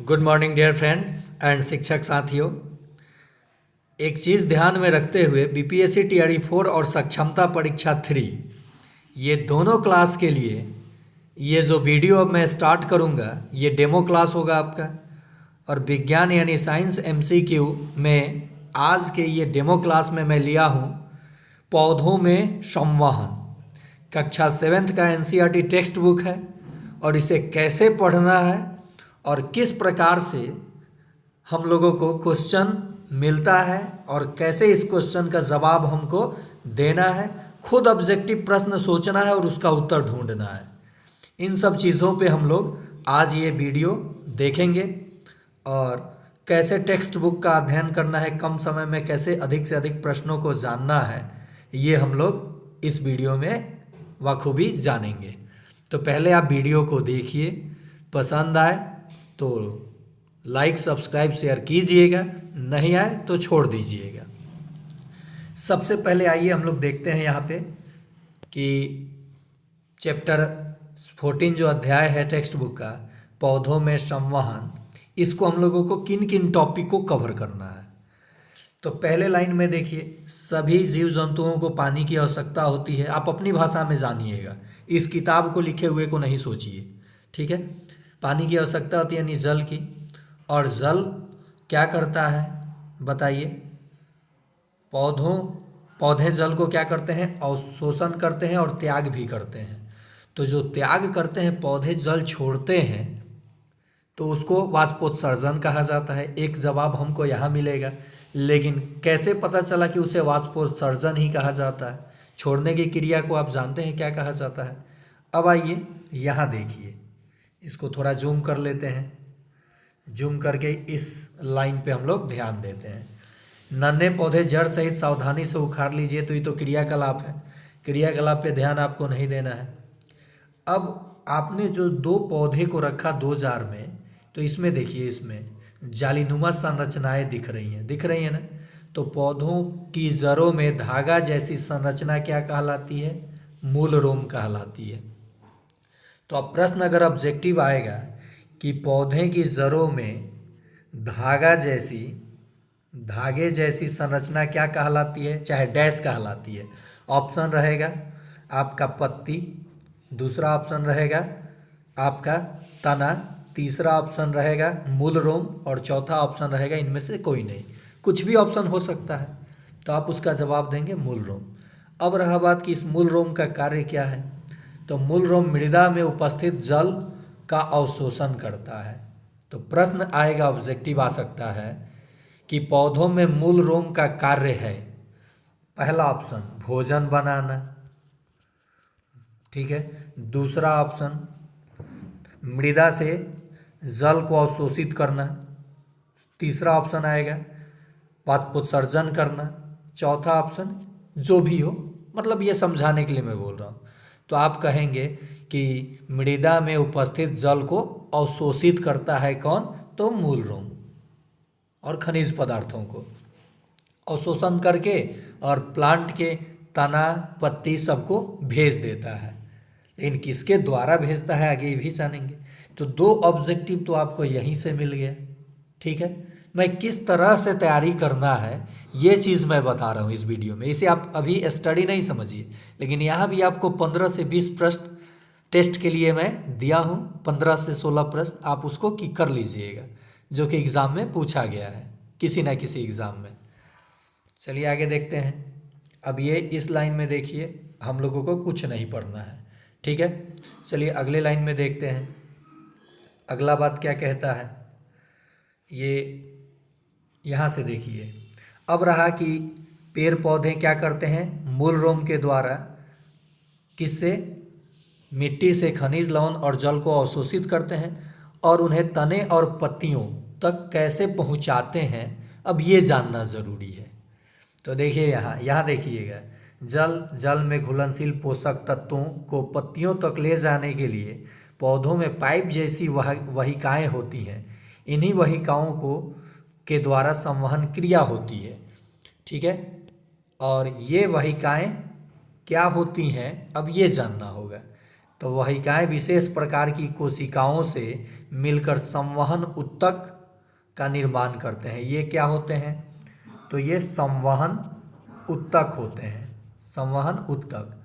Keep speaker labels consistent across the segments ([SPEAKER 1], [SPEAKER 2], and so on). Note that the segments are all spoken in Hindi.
[SPEAKER 1] Good morning dear friends and शिक्षक साथियों। एक चीज़ ध्यान में रखते हुए बीपीएससी टीआरई 4 और सक्षमता परीक्षा 3 ये दोनों क्लास के लिए ये जो वीडियो अब मैं स्टार्ट करूँगा ये डेमो क्लास होगा आपका। और विज्ञान यानी साइंस एमसीक्यू में आज के ये डेमो क्लास में मैं लिया हूँ पौधों में संवहन। कक्षा 7th का एनसीईआरटी टेक्स्ट बुक है और इसे कैसे पढ़ना है और किस प्रकार से हम लोगों को क्वेश्चन मिलता है और कैसे इस क्वेश्चन का जवाब हमको देना है, खुद ऑब्जेक्टिव प्रश्न सोचना है और उसका उत्तर ढूंढना है। इन सब चीज़ों पे हम लोग आज ये वीडियो देखेंगे और कैसे टेक्स्ट बुक का अध्ययन करना है, कम समय में कैसे अधिक से अधिक प्रश्नों को जानना है, ये हम लोग इस वीडियो में बखूबी जानेंगे। तो पहले आप वीडियो को देखिए, पसंद आए तो लाइक सब्सक्राइब शेयर कीजिएगा, नहीं आए तो छोड़ दीजिएगा। सबसे पहले आइए हम लोग देखते हैं यहाँ पे कि चैप्टर 14 जो अध्याय है टेक्स्ट बुक का पौधों में संवहन, इसको हम लोगों को किन किन टॉपिक को कवर करना है। तो पहले लाइन में देखिए, सभी जीव जंतुओं को पानी की आवश्यकता होती है। आप अपनी भाषा में जानिएगा, इस किताब को लिखे हुए को नहीं सोचिए, ठीक है। पानी की आवश्यकता होती है यानी जल की। और जल क्या करता है बताइए? पौधे जल को क्या करते हैं? अवशोषण करते हैं और त्याग भी करते हैं। तो जो त्याग करते हैं, पौधे जल छोड़ते हैं, तो उसको वाष्पोत्सर्जन कहा जाता है। एक जवाब हमको यहाँ मिलेगा, लेकिन कैसे पता चला कि उसे वाष्पोत्सर्जन ही कहा जाता है? छोड़ने की क्रिया को आप जानते हैं क्या कहा जाता है? अब आइए यहाँ देखिए, इसको थोड़ा जूम कर लेते हैं। जूम करके इस लाइन पे हम लोग ध्यान देते हैं। नन्हे पौधे जड़ सहित सावधानी से उखाड़ लीजिए, तो ये तो क्रियाकलाप है, क्रियाकलाप पे ध्यान आपको नहीं देना है। अब आपने जो दो पौधे को रखा दो जार में, तो इसमें देखिए, इसमें जालीनुमा संरचनाएं दिख रही हैं ना। तो पौधों की जड़ों में धागा जैसी संरचना क्या कहलाती है? मूल रोम कहलाती है। तो अब प्रश्न अगर ऑब्जेक्टिव आएगा कि पौधे की जड़ों में धागे जैसी संरचना क्या कहलाती है, चाहे डैश कहलाती है। ऑप्शन रहेगा आपका पत्ती, दूसरा ऑप्शन रहेगा आपका तना, तीसरा ऑप्शन रहेगा मूल रोम और चौथा ऑप्शन रहेगा इनमें से कोई नहीं। कुछ भी ऑप्शन हो सकता है, तो आप उसका जवाब देंगे मूल रोम। अब रहा बात कि इस मूल रोम का कार्य क्या है, तो मूल रोम मृदा में उपस्थित जल का अवशोषण करता है। तो प्रश्न आएगा, ऑब्जेक्टिव आ सकता है कि पौधों में मूल रोम का कार्य है, पहला ऑप्शन भोजन बनाना, ठीक है। दूसरा ऑप्शन मृदा से जल को अवशोषित करना, तीसरा ऑप्शन आएगा वाष्पोत्सर्जन करना, चौथा ऑप्शन जो भी हो, मतलब ये समझाने के लिए मैं बोल रहा हूँ। तो आप कहेंगे कि मृदा में उपस्थित जल को अवशोषित करता है कौन? तो मूल रोम और खनिज पदार्थों को अवशोषण करके और प्लांट के तना पत्ती सबको भेज देता है। लेकिन किसके द्वारा भेजता है आगे ये भी जानेंगे। तो दो ऑब्जेक्टिव तो आपको यहीं से मिल गया, ठीक है। मैं किस तरह से तैयारी करना है ये चीज़ मैं बता रहा हूँ इस वीडियो में। इसे आप अभी स्टडी नहीं समझिए, लेकिन यहाँ भी आपको 15 से 20 प्रश्न टेस्ट के लिए मैं दिया हूँ। 15 से 16 प्रश्न आप उसको की कर लीजिएगा, जो कि एग्ज़ाम में पूछा गया है किसी ना किसी एग्ज़ाम में। चलिए आगे देखते हैं। अब ये इस लाइन में देखिए, हम लोगों को कुछ नहीं पढ़ना है, ठीक है। चलिए अगले लाइन में देखते हैं, अगला बात क्या कहता है। ये यहाँ से देखिए, अब रहा कि पेड़ पौधे क्या करते हैं? मूल रोम के द्वारा किससे? मिट्टी से खनिज लवण और जल को अवशोषित करते हैं और उन्हें तने और पत्तियों तक कैसे पहुँचाते हैं, अब ये जानना ज़रूरी है। तो देखिए यहाँ देखिएगा, जल में घुलनशील पोषक तत्वों को पत्तियों तक ले जाने के लिए पौधों में पाइप जैसी वाहिकाएं होती हैं। इन्हीं वाहिकाओं को के द्वारा संवहन क्रिया होती है, ठीक है। और ये वाहिकाएं क्या होती हैं, अब ये जानना होगा। तो वाहिकाएं विशेष प्रकार की कोशिकाओं से मिलकर संवहन ऊतक का निर्माण करते हैं। ये क्या होते हैं? तो ये संवहन ऊतक होते हैं। संवहन ऊतक,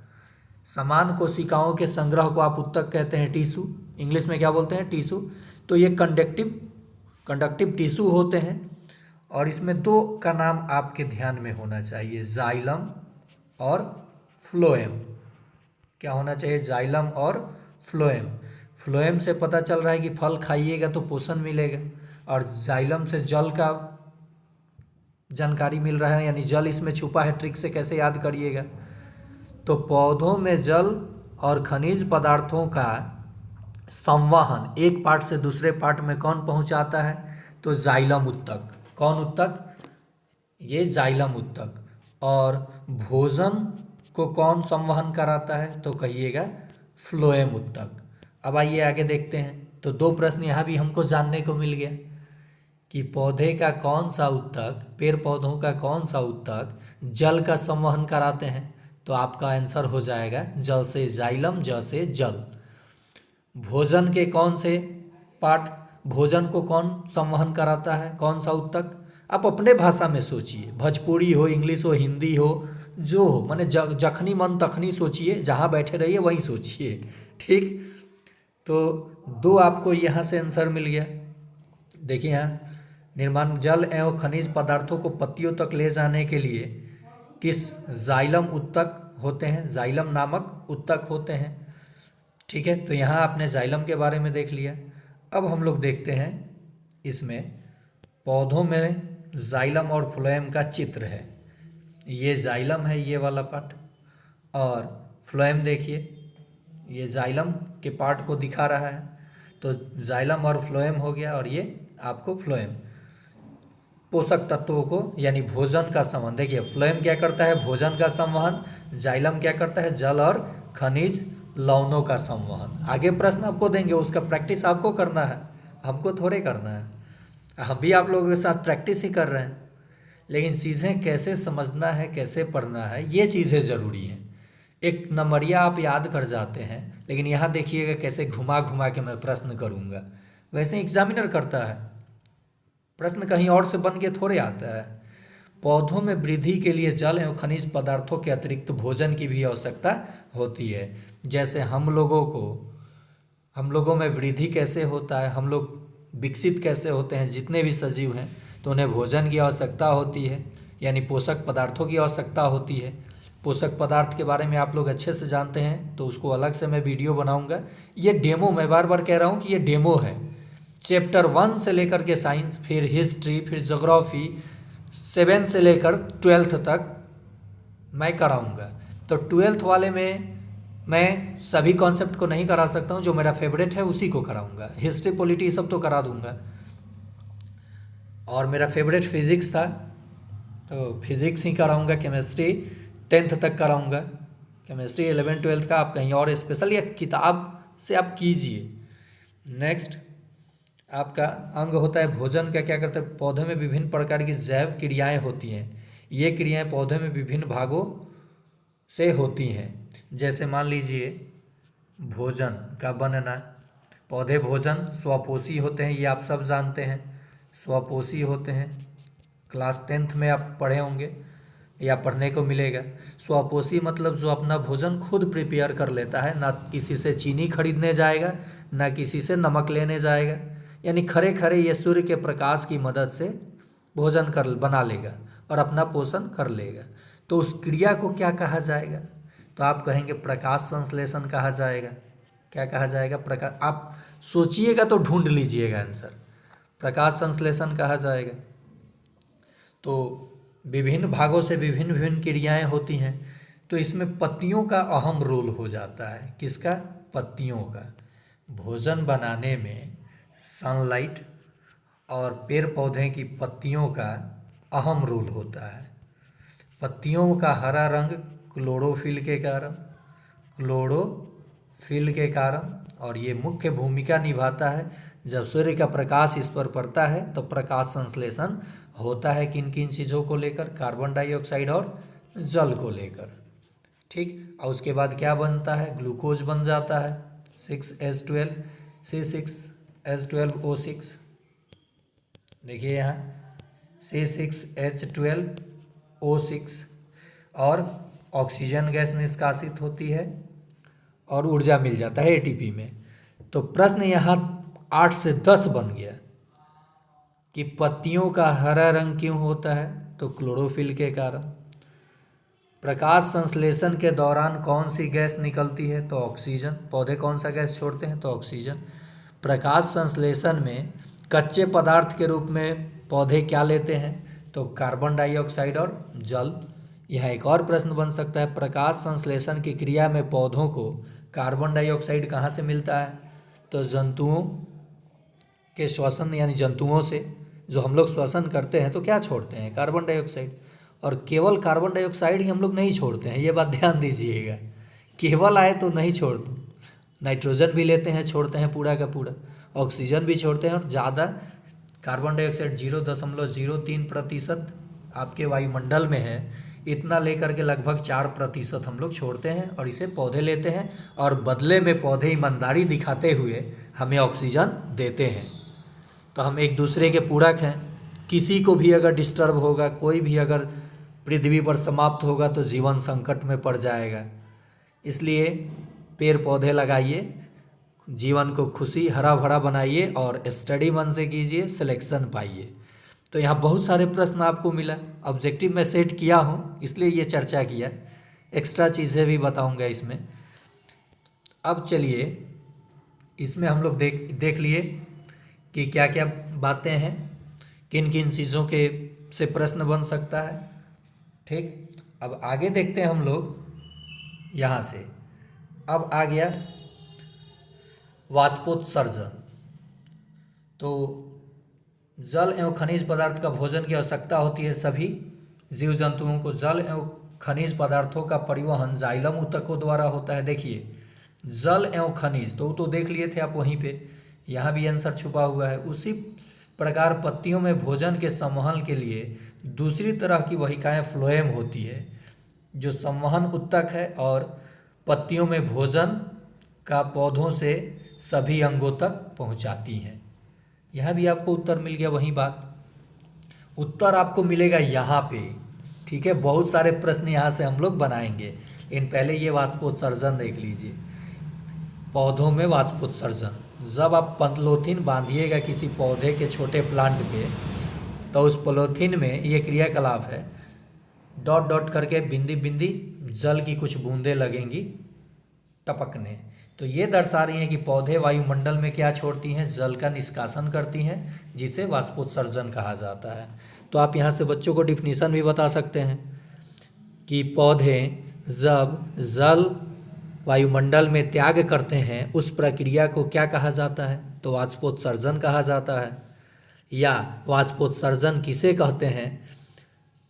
[SPEAKER 1] समान कोशिकाओं के संग्रह को आप ऊतक कहते हैं, टिश्यू, इंग्लिश में क्या बोलते हैं? टिश्यू। तो ये कंडक्टिव टिश्यू होते हैं और इसमें दो का नाम आपके ध्यान में होना चाहिए, जाइलम और फ्लोएम। क्या होना चाहिए? जाइलम और फ्लोएम। फ्लोएम से पता चल रहा है कि फल खाइएगा तो पोषण मिलेगा, और जाइलम से जल का जानकारी मिल रहा है, यानी जल इसमें छुपा है। ट्रिक से कैसे याद करिएगा? तो पौधों में जल और खनिज पदार्थों का संवहन एक पार्ट से दूसरे पार्ट में कौन पहुंचाता है? तो जाइलम ऊतक। कौन ऊतक? ये जाइलम ऊतक। और भोजन को कौन संवहन कराता है? तो कहिएगा फ्लोएम ऊतक। अब आइए आगे देखते हैं। तो दो प्रश्न यहाँ भी हमको जानने को मिल गया कि पौधे का कौन सा ऊतक, पेड़ पौधों का कौन सा ऊतक जल का संवहन कराते हैं? तो आपका आंसर हो जाएगा जल से जाइलम, ज से जल। भोजन के कौन से पार्ट, भोजन को कौन संवहन कराता है, कौन सा ऊतक? आप अपने भाषा में सोचिए, भोजपुरी हो, इंग्लिश हो, हिंदी हो, जो हो, माने जखनी मन तखनी सोचिए, जहाँ बैठे रहिए वहीं सोचिए। ठीक, तो दो आपको यहाँ से आंसर मिल गया। देखिए यहाँ, निर्माण जल एवं खनिज पदार्थों को पत्तियों तक ले जाने के लिए किस जाइलम ऊतक होते हैं, जाइलम नामक ऊतक होते हैं। ठीक है, तो यहाँ आपने जाइलम के बारे में देख लिया। अब हम लोग देखते हैं इसमें पौधों में जाइलम और फ्लोएम का चित्र है। ये जाइलम है, ये वाला पार्ट, और फ्लोएम देखिए, ये जाइलम के पार्ट को दिखा रहा है। तो जाइलम और फ्लोएम हो गया, और ये आपको फ्लोएम पोषक तत्वों को यानी भोजन का संवहन। देखिए फ्लोएम क्या करता है? भोजन का संवहन। जाइलम क्या करता है? जल और खनिज लवणों का संवहन। आगे प्रश्न आपको देंगे, उसका प्रैक्टिस आपको करना है, हमको थोड़े करना है। हम भी आप लोगों के साथ प्रैक्टिस ही कर रहे हैं, लेकिन चीज़ें कैसे समझना है, कैसे पढ़ना है, ये चीज़ें ज़रूरी हैं। एक नंबरिया आप याद कर जाते हैं, लेकिन यहाँ देखिएगा कैसे घुमा घुमा के मैं प्रश्न करूँगा। वैसे एग्जामिनर करता है, प्रश्न कहीं और से बन के थोड़े आता है। पौधों में वृद्धि के लिए जल एवं खनिज पदार्थों के अतिरिक्त भोजन की भी आवश्यकता होती है। जैसे हम लोगों में वृद्धि कैसे होता है, हम लोग विकसित कैसे होते हैं, जितने भी सजीव हैं, तो उन्हें भोजन की आवश्यकता होती है, यानी पोषक पदार्थों की आवश्यकता होती है। पोषक पदार्थ के बारे में आप लोग अच्छे से जानते हैं, तो उसको अलग से मैं वीडियो बनाऊंगा। ये डेमो, मैं बार बार कह रहा हूँ कि ये डेमो है। चैप्टर 1 से लेकर के साइंस, फिर हिस्ट्री, फिर ज्योग्राफी, 7 से लेकर 12th तक मैं कराऊंगा। तो 12th वाले में मैं सभी कॉन्सेप्ट को नहीं करा सकता हूँ, जो मेरा फेवरेट है उसी को कराऊंगा। हिस्ट्री, पॉलिटी सब तो करा दूंगा, और मेरा फेवरेट फिजिक्स था तो फिजिक्स ही कराऊंगा। केमिस्ट्री 10th तक कराऊंगा। केमिस्ट्री 11 12 का आप कहीं और स्पेशल या किताब से आप कीजिए। नेक्स्ट आपका अंग होता है भोजन का। क्या करते हैं? पौधे में विभिन्न प्रकार की जैव क्रियाएं होती हैं। ये क्रियाएं पौधे में विभिन्न भागों से होती हैं। जैसे मान लीजिए भोजन का बनना, पौधे भोजन स्वपोषी होते हैं, ये आप सब जानते हैं, स्वपोषी होते हैं। क्लास 10th में आप पढ़े होंगे या पढ़ने को मिलेगा। स्वपोषी मतलब जो अपना भोजन खुद प्रिपेयर कर लेता है, ना किसी से चीनी खरीदने जाएगा, ना किसी से नमक लेने जाएगा, यानी खरे खरे ये सूर्य के प्रकाश की मदद से भोजन कर बना लेगा और अपना पोषण कर लेगा। तो उस क्रिया को क्या कहा जाएगा? तो आप कहेंगे प्रकाश संश्लेषण कहा जाएगा। क्या कहा जाएगा? प्रकाश। आप सोचिएगा तो ढूंढ लीजिएगा आंसर। प्रकाश संश्लेषण कहा जाएगा। तो विभिन्न भागों से विभिन्न विभिन्न क्रियाएं होती हैं। तो इसमें पत्तियों का अहम रोल हो जाता है। किसका? पत्तियों का। भोजन बनाने में सनलाइट और पेड़ पौधे की पत्तियों का अहम रोल होता है। पत्तियों का हरा रंग क्लोरोफिल के कारण और ये मुख्य भूमिका निभाता है। जब सूर्य का प्रकाश इस पर पड़ता है तो प्रकाश संश्लेषण होता है। किन किन चीज़ों को लेकर? कार्बन डाइऑक्साइड और जल को लेकर। ठीक। और उसके बाद क्या बनता है, ग्लूकोज बन जाता है 6H12 C6H12O6। देखिए यहाँ C6H12O6 और ऑक्सीजन गैस निष्कासित होती है और ऊर्जा मिल जाता है एटीपी में। तो प्रश्न यहाँ 8 से 10 बन गया कि पत्तियों का हरा रंग क्यों होता है, तो क्लोरोफिल के कारण। प्रकाश संश्लेषण के दौरान कौन सी गैस निकलती है, तो ऑक्सीजन। पौधे कौन सा गैस छोड़ते हैं, तो ऑक्सीजन। प्रकाश संश्लेषण में कच्चे पदार्थ के रूप में पौधे क्या लेते हैं, तो कार्बन डाइऑक्साइड और जल। यह एक और प्रश्न बन सकता है, प्रकाश संश्लेषण की क्रिया में पौधों को कार्बन डाइऑक्साइड कहाँ से मिलता है, तो जंतुओं के श्वसन यानी जंतुओं से। जो हम लोग श्वसन करते हैं तो क्या छोड़ते हैं, कार्बन डाइऑक्साइड। और केवल कार्बन डाइऑक्साइड ही हम लोग नहीं छोड़ते हैं, ये बात ध्यान दीजिएगा। केवल आए तो नहीं छोड़ते, नाइट्रोजन भी लेते हैं, छोड़ते हैं पूरा का पूरा, ऑक्सीजन भी छोड़ते हैं। और ज़्यादा कार्बन डाइऑक्साइड 0.03% आपके वायुमंडल में है, इतना लेकर के लगभग 4% हम लोग छोड़ते हैं और इसे पौधे लेते हैं। और बदले में पौधे ईमानदारी दिखाते हुए हमें ऑक्सीजन देते हैं। तो हम एक दूसरे के पूरक हैं। किसी को भी अगर डिस्टर्ब होगा, कोई भी अगर पृथ्वी पर समाप्त होगा तो जीवन संकट में पड़ जाएगा। इसलिए पेड़ पौधे लगाइए, जीवन को खुशी हरा भरा बनाइए और स्टडी मन से कीजिए, सिलेक्शन पाइए। तो यहाँ बहुत सारे प्रश्न आपको मिला, ऑब्जेक्टिव मैं सेट किया हूँ इसलिए ये चर्चा किया, एक्स्ट्रा चीज़ें भी बताऊँगा इसमें। अब चलिए इसमें हम लोग देख लिए कि क्या क्या बातें हैं, किन किन चीज़ों के से प्रश्न बन सकता है। ठीक, अब आगे देखते हैं हम लोग यहाँ से। अब आ गया वाष्पोत्सर्जन। तो जल एवं खनिज पदार्थ का भोजन की आवश्यकता होती है सभी जीव जंतुओं को। जल एवं खनिज पदार्थों का परिवहन जाइलम ऊतकों द्वारा होता है। देखिए जल एवं खनिज तो देख लिए थे आप वहीं पे, यहाँ भी आंसर छुपा हुआ है। उसी प्रकार पत्तियों में भोजन के संवहन के लिए दूसरी तरह की वाहिकाएं फ्लोएम होती है जो संवहन ऊतक है और पत्तियों में भोजन का पौधों से सभी अंगों तक पहुंचाती हैं। यहाँ भी आपको उत्तर मिल गया, वही बात उत्तर आपको मिलेगा यहाँ पे। ठीक है, बहुत सारे प्रश्न यहाँ से हम लोग बनाएंगे, लेकिन पहले ये वाष्पोत्सर्जन देख लीजिए। पौधों में वाष्पोत्सर्जन, जब आप पॉलीथीन बांधिएगा किसी पौधे के छोटे प्लांट पे, तो उस पॉलीथीन में ये क्रियाकलाप है, डॉट डॉट करके बिंदी बिंदी जल की कुछ बूंदें लगेंगी टपकने। तो ये दर्शा रही हैं कि पौधे वायुमंडल में क्या छोड़ती हैं, जल का निष्कासन करती हैं, जिसे वाष्पोत्सर्जन कहा जाता है। तो आप यहाँ से बच्चों को डिफिनीशन भी बता सकते हैं कि पौधे जब जल वायुमंडल में त्याग करते हैं उस प्रक्रिया को क्या कहा जाता है, तो वाष्पोत्सर्जन कहा जाता है। या वाष्पोत्सर्जन किसे कहते हैं,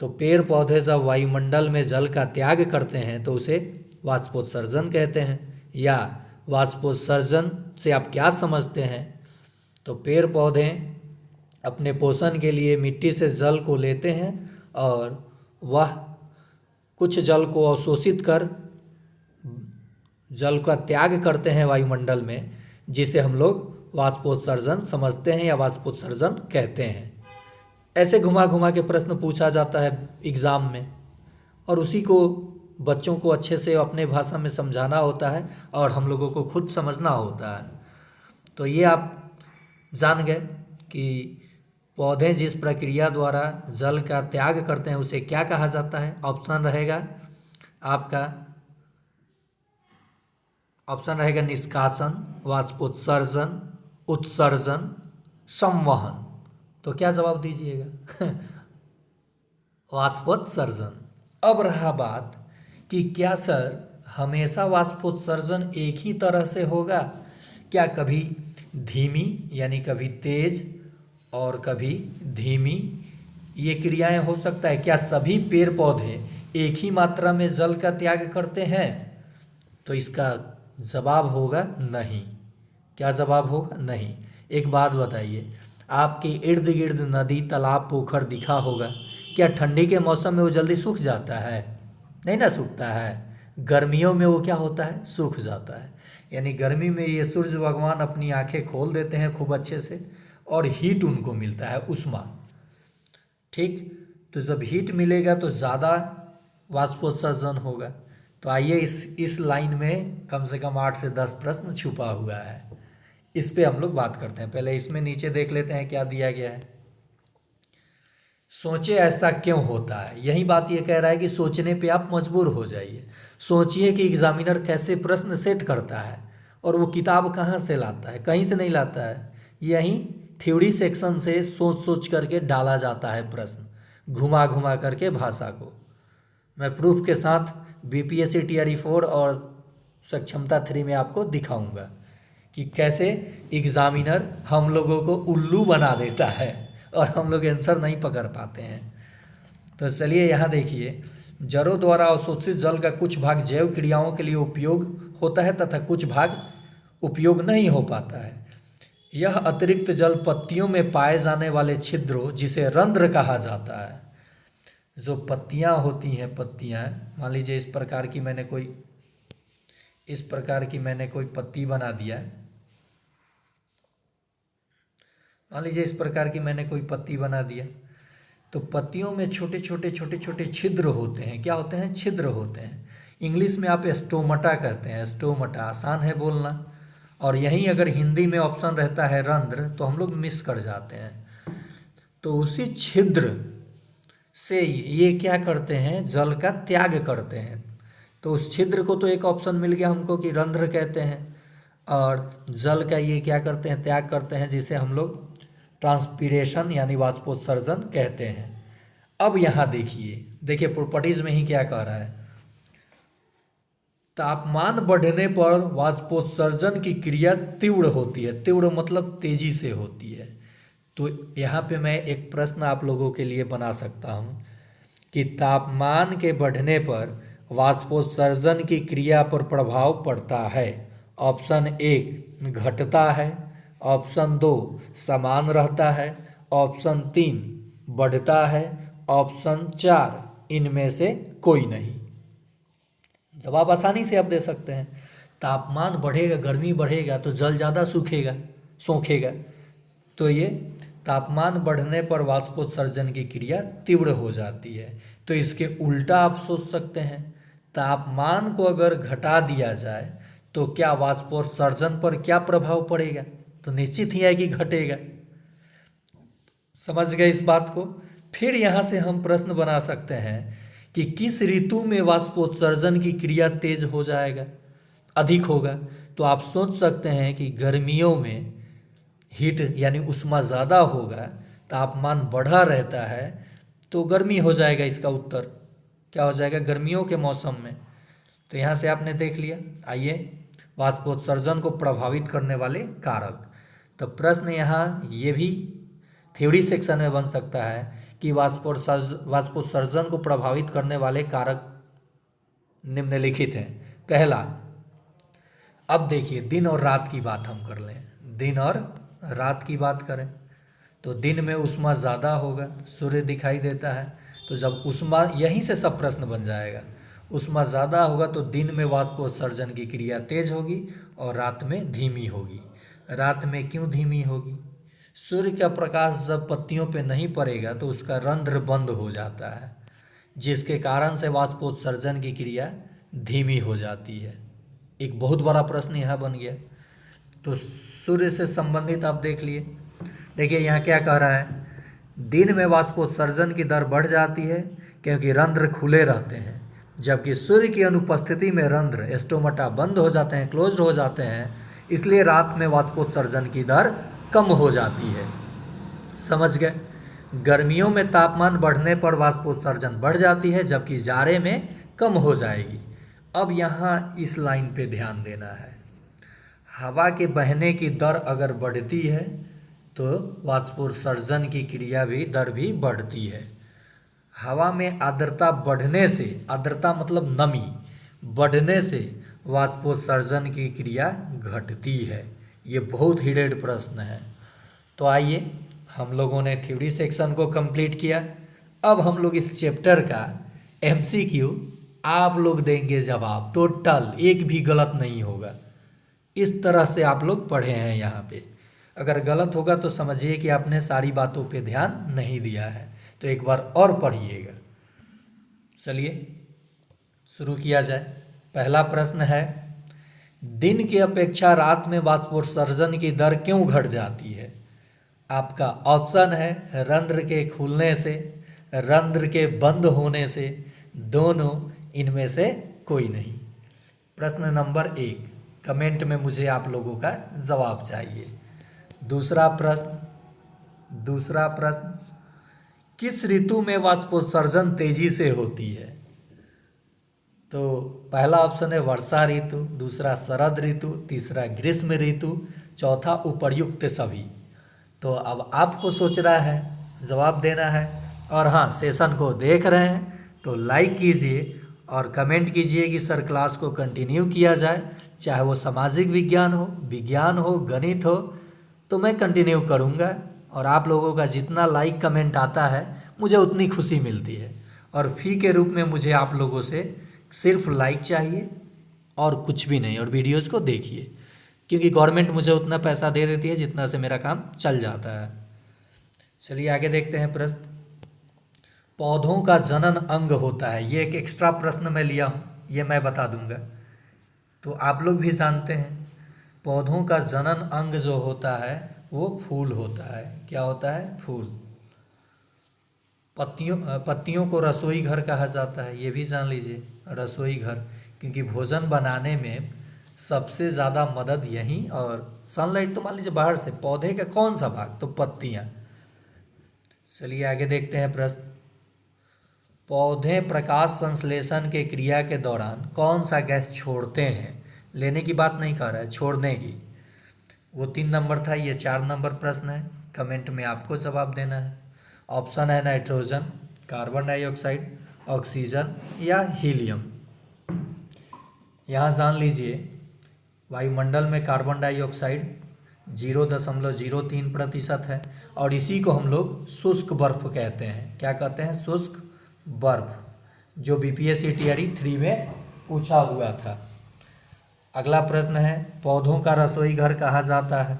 [SPEAKER 1] तो पेड़ पौधे जब वायुमंडल में जल का त्याग करते हैं तो उसे वाष्पोत्सर्जन कहते हैं। या वाष्पोत्सर्जन से आप क्या समझते हैं, तो पेड़ पौधे अपने पोषण के लिए मिट्टी से जल को लेते हैं और वह कुछ जल को अवशोषित कर जल का त्याग करते हैं वायुमंडल में, जिसे हम लोग वाष्पोत्सर्जन समझते हैं या वाष्पोत्सर्जन कहते हैं। ऐसे घुमा घुमा के प्रश्न पूछा जाता है एग्ज़ाम में, और उसी को बच्चों को अच्छे से अपने भाषा में समझाना होता है और हम लोगों को खुद समझना होता है। तो ये आप जान गए कि पौधे जिस प्रक्रिया द्वारा जल का त्याग करते हैं उसे क्या कहा जाता है। ऑप्शन रहेगा आपका, ऑप्शन रहेगा निष्कासन, वाष्पोत्सर्जन, उत्सर्जन, संवहन। तो क्या जवाब दीजिएगा वाष्पोत्सर्जन। अब रहा बात कि क्या सर हमेशा वाष्पोत्सर्जन एक ही तरह से होगा, क्या कभी धीमी यानी कभी तेज और कभी धीमी ये क्रियाएं हो सकता है, क्या सभी पेड़ पौधे एक ही मात्रा में जल का त्याग करते हैं, तो इसका जवाब होगा नहीं। क्या जवाब होगा, नहीं। एक बात बताइए, आपके इर्द गिर्द नदी तालाब पोखर दिखा होगा, क्या ठंडी के मौसम में वो जल्दी सूख जाता है, नहीं ना सूखता है। गर्मियों में वो क्या होता है, सूख जाता है। यानी गर्मी में ये सूर्य भगवान अपनी आंखें खोल देते हैं खूब अच्छे से और हीट उनको मिलता है, उष्मा। ठीक, तो जब हीट मिलेगा तो ज़्यादा वाष्पोत्सर्जन होगा। तो आइए इस लाइन में कम से कम 8 से 10 प्रश्न छुपा हुआ है, इस पे हम लोग बात करते हैं। पहले इसमें नीचे देख लेते हैं क्या दिया गया है। सोचे ऐसा क्यों होता है, यही बात ये कह रहा है कि सोचने पे आप मजबूर हो जाइए। सोचिए कि एग्जामिनर कैसे प्रश्न सेट करता है और वो किताब कहाँ से लाता है, कहीं से नहीं लाता है, यहीं थ्योरी सेक्शन से सोच सोच करके डाला जाता है प्रश्न, घुमा घुमा करके भाषा को। मैं प्रूफ के साथ बीपीएससी टीआरई 4 और सक्षमता 3 में आपको दिखाऊंगा कि कैसे एग्जामिनर हम लोगों को उल्लू बना देता है और हम लोग आंसर नहीं पकड़ पाते हैं। तो चलिए यहाँ देखिए, जड़ों द्वारा अवशोषित जल का कुछ भाग जैव क्रियाओं के लिए उपयोग होता है तथा कुछ भाग उपयोग नहीं हो पाता है। यह अतिरिक्त जल पत्तियों में पाए जाने वाले छिद्रों, जिसे रंध्र कहा जाता है। जो पत्तियाँ होती हैं, पत्तियाँ मान लीजिए इस प्रकार की मैंने कोई पत्ती बना दिया, मान लीजिए इस प्रकार की मैंने कोई पत्ती बना दिया, तो पत्तियों में छोटे छोटे छिद्र होते हैं। क्या होते हैं, छिद्र होते हैं। इंग्लिश में आप स्टोमटा कहते हैं, स्टोमटा आसान है बोलना, और यहीं अगर हिंदी में ऑप्शन रहता है रंध्र तो हम लोग मिस कर जाते हैं। तो उसी छिद्र से ये क्या करते हैं, जल का त्याग करते हैं। तो उस छिद्र को तो एक ऑप्शन मिल गया हमको कि रंध्र कहते हैं, और जल का ये क्या करते हैं, त्याग करते हैं, जिसे हम लोग ट्रांसपीरेशन यानी वाष्पोत्सर्जन कहते हैं। अब यहाँ देखिए प्रॉपर्टीज में ही क्या कह रहा है, तापमान बढ़ने पर वाष्पोत्सर्जन की क्रिया तीव्र होती है। तीव्र मतलब तेजी से होती है। तो यहाँ पे मैं एक प्रश्न आप लोगों के लिए बना सकता हूँ कि तापमान के बढ़ने पर वाष्पोत्सर्जन की क्रिया पर प्रभाव पड़ता है। ऑप्शन 1 घटता है, ऑप्शन 2 समान रहता है, ऑप्शन 3 बढ़ता है, ऑप्शन 4 इनमें से कोई नहीं। जवाब आसानी से आप दे सकते हैं। तापमान बढ़ेगा, गर्मी बढ़ेगा तो जल ज़्यादा सोखेगा। तो ये तापमान बढ़ने पर वाष्पोत्सर्जन की क्रिया तीव्र हो जाती है। तो इसके उल्टा आप सोच सकते हैं, तापमान को अगर घटा दिया जाए तो क्या वाष्पोत्सर्जन पर क्या प्रभाव पड़ेगा, तो निश्चित ही है कि घटेगा। समझ गए इस बात को। फिर यहाँ से हम प्रश्न बना सकते हैं कि किस ऋतु में वाष्पोत्सर्जन की क्रिया तेज हो जाएगा, अधिक होगा। तो आप सोच सकते हैं कि गर्मियों में हीट यानी उष्मा ज़्यादा होगा, तापमान बढ़ा रहता है, तो गर्मी हो जाएगा। इसका उत्तर क्या हो जाएगा, गर्मियों के मौसम में। तो यहाँ से आपने देख लिया। आइए, वाष्पोत्सर्जन को प्रभावित करने वाले कारक। तो प्रश्न यहाँ ये भी थ्योरी सेक्शन में बन सकता है कि वाष्पोत्सर्जन को प्रभावित करने वाले कारक निम्नलिखित हैं। पहला, अब देखिए दिन और रात की बात हम कर लें, दिन और रात की बात करें तो दिन में उष्मा ज़्यादा होगा, सूर्य दिखाई देता है। तो जब उष्मा, यहीं से सब प्रश्न बन जाएगा, उष्मा ज़्यादा होगा तो दिन में वाष्पोत्सर्जन की क्रिया तेज होगी और रात में धीमी होगी। रात में क्यों धीमी होगी, सूर्य का प्रकाश जब पत्तियों पे नहीं पड़ेगा तो उसका रंध्र बंद हो जाता है, जिसके कारण से वाष्पोत्सर्जन की क्रिया धीमी हो जाती है। एक बहुत बड़ा प्रश्न यहाँ बन गया। तो सूर्य से संबंधित आप देख लिए। देखिए यहाँ क्या कह रहा है, दिन में वाष्पोत्सर्जन की दर बढ़ जाती है क्योंकि रंध्र खुले रहते हैं, जबकि सूर्य की अनुपस्थिति में रंध्र स्टोमटा बंद हो जाते हैं, क्लोज्ड हो जाते हैं। इसलिए रात में वाष्पोत्सर्जन की दर कम हो जाती है। समझ गए। गर्मियों में तापमान बढ़ने पर वाष्पोत्सर्जन बढ़ जाती है, जबकि जाड़े में कम हो जाएगी। अब यहाँ इस लाइन पे ध्यान देना है, हवा के बहने की दर अगर बढ़ती है तो वाष्पोत्सर्जन की क्रिया भी दर भी बढ़ती है। हवा में आर्द्रता बढ़ने से, आर्द्रता मतलब नमी, बढ़ने से वाष्पोत्सर्जन की क्रिया घटती है। ये बहुत हिडेड प्रश्न है। तो आइए, हम लोगों ने थ्योरी सेक्शन को कंप्लीट किया। अब हम लोग इस चैप्टर का एमसीक्यू आप लोग देंगे जवाब, टोटल एक भी गलत नहीं होगा। इस तरह से आप लोग पढ़े हैं यहाँ पे। अगर गलत होगा तो समझिए कि आपने सारी बातों पे ध्यान नहीं दिया है, तो एक बार और पढ़िएगा। चलिए शुरू किया जाए। पहला प्रश्न है, दिन की अपेक्षा रात में वाष्पोत्सर्जन की दर क्यों घट जाती है? आपका ऑप्शन है रंध्र के खुलने से, रंध्र के बंद होने से, दोनों, इनमें से कोई नहीं। प्रश्न नंबर 1, कमेंट में मुझे आप लोगों का जवाब चाहिए। दूसरा प्रश्न, किस ऋतु में वाष्पोत्सर्जन तेजी से होती है? तो पहला ऑप्शन है वर्षा ऋतु, दूसरा शरद ऋतु, तीसरा ग्रीष्म ऋतु, चौथा उपर्युक्त सभी। तो अब आपको सोचना है, जवाब देना है। और हाँ, सेशन को देख रहे हैं तो लाइक कीजिए और कमेंट कीजिए कि सर क्लास को कंटिन्यू किया जाए, चाहे वो सामाजिक विज्ञान हो, विज्ञान हो, गणित हो, तो मैं कंटिन्यू करूँगा। और आप लोगों का जितना लाइक कमेंट आता है मुझे उतनी खुशी मिलती है। और फी के रूप में मुझे आप लोगों से सिर्फ लाइक चाहिए और कुछ भी नहीं। और वीडियोज़ को देखिए, क्योंकि गवर्नमेंट मुझे उतना पैसा दे देती है जितना से मेरा काम चल जाता है। चलिए आगे देखते हैं प्रश्न। पौधों का जनन अंग होता है, ये एक एक्स्ट्रा प्रश्न मैं लिया हूँ, ये मैं बता दूंगा। तो आप लोग भी जानते हैं पौधों का जनन अंग जो होता है वो फूल होता है। क्या होता है? फूल। पत्तियों को रसोई घर कहा जाता है, ये भी जान लीजिए, रसोई घर, क्योंकि भोजन बनाने में सबसे ज़्यादा मदद यहीं, और सनलाइट तो मान लीजिए बाहर से, पौधे का कौन सा भाग? तो पत्तियाँ। चलिए आगे देखते हैं प्रश्न। पौधे प्रकाश संश्लेषण के क्रिया के दौरान कौन सा गैस छोड़ते हैं? लेने की बात नहीं कर रहा है, छोड़ने की। वो 3 नंबर था, ये 4 नंबर प्रश्न है। कमेंट में आपको जवाब देना है। ऑप्शन है नाइट्रोजन, कार्बन डाइऑक्साइड, ऑक्सीजन या हीलियम। यहाँ जान लीजिए वायुमंडल में कार्बन डाइऑक्साइड 0.03% है, और इसी को हम लोग शुष्क बर्फ कहते हैं। क्या कहते हैं? शुष्क बर्फ, जो बीपीएससी टीआरई 3 में पूछा हुआ था। अगला प्रश्न है, पौधों का रसोई घर कहा जाता है।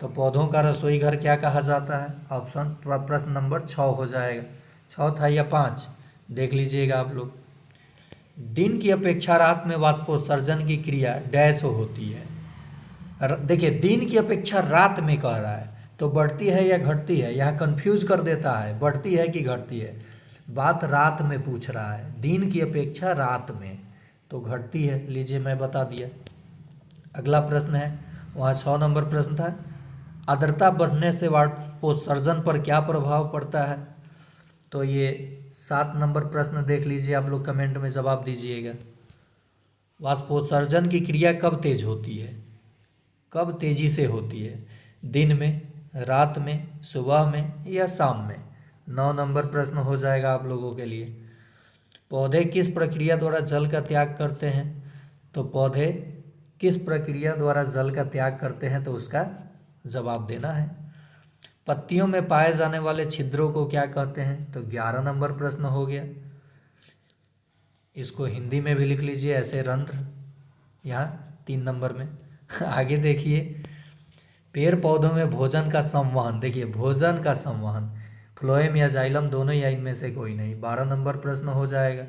[SPEAKER 1] तो पौधों का रसोई घर क्या कहा जाता है? ऑप्शन प्रश्न नंबर 6 हो जाएगा। 6 था या 5, देख लीजिएगा आप लोग। दिन की अपेक्षा रात में वाष्पोत्सर्जन की क्रिया डैश होती है। देखिए, दिन की अपेक्षा रात में कह रहा है, तो बढ़ती है या घटती है? यहाँ कंफ्यूज कर देता है, बढ़ती है कि घटती है। बात रात में पूछ रहा है, दिन की अपेक्षा रात में, तो घटती है। लीजिए मैं बता दिया। अगला प्रश्न है, वहाँ 6 नंबर प्रश्न था, आर्द्रता बढ़ने से वाष्पोत्सर्जन पर क्या प्रभाव पड़ता है? तो ये 7 नंबर प्रश्न देख लीजिए, आप लोग कमेंट में जवाब दीजिएगा। वाष्पोत्सर्जन की क्रिया कब तेज होती है? कब तेजी से होती है? दिन में, रात में, सुबह में या शाम में? 9 नंबर प्रश्न हो जाएगा आप लोगों के लिए। पौधे किस प्रक्रिया द्वारा जल का त्याग करते हैं? तो पौधे किस प्रक्रिया द्वारा जल का त्याग करते हैं, तो उसका जवाब देना है। पत्तियों में पाए जाने वाले छिद्रों को क्या कहते हैं? तो 11 नंबर प्रश्न हो गया। इसको हिंदी में भी लिख लीजिए ऐसे, रंध्र, यहाँ 3 नंबर में। आगे देखिए, पेड़ पौधों में भोजन का संवहन, देखिए भोजन का संवहन, फ्लोएम या जाइलम, दोनों या इनमें से कोई नहीं। 12 नंबर प्रश्न हो जाएगा।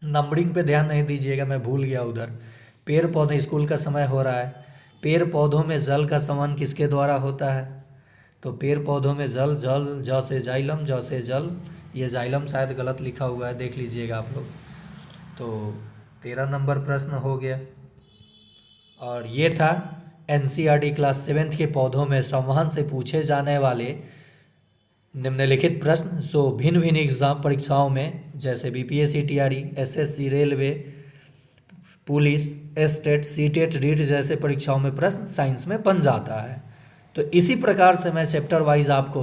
[SPEAKER 1] नंबरिंग पे ध्यान नहीं दीजिएगा, मैं भूल गया उधर। पेड़ पौधे, स्कूल का समय हो रहा है। पेड़ पौधों में जल का संवहन किसके द्वारा होता है? तो पेड़ पौधों में जल, ज से जाइलम, ज से जल, ये जाइलम शायद गलत लिखा हुआ है, देख लीजिएगा आप लोग। तो 13 नंबर प्रश्न हो गया। और ये था एनसीईआरटी क्लास 7th के पौधों में संवहन से पूछे जाने वाले निम्नलिखित प्रश्न, जो भिन्न भिन्न एग्जाम परीक्षाओं में, जैसे BPSC TRE, SSC, railway, police, STET, CTET, REET जैसे परीक्षाओं में प्रश्न साइंस में बन जाता है। तो इसी प्रकार से मैं चैप्टर वाइज आपको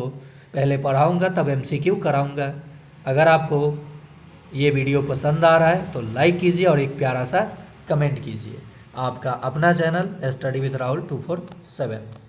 [SPEAKER 1] पहले पढ़ाऊंगा, तब एमसीक्यू कराऊंगा। अगर आपको ये वीडियो पसंद आ रहा है तो लाइक कीजिए और एक प्यारा सा कमेंट कीजिए। आपका अपना चैनल स्टडी विद राहुल 247।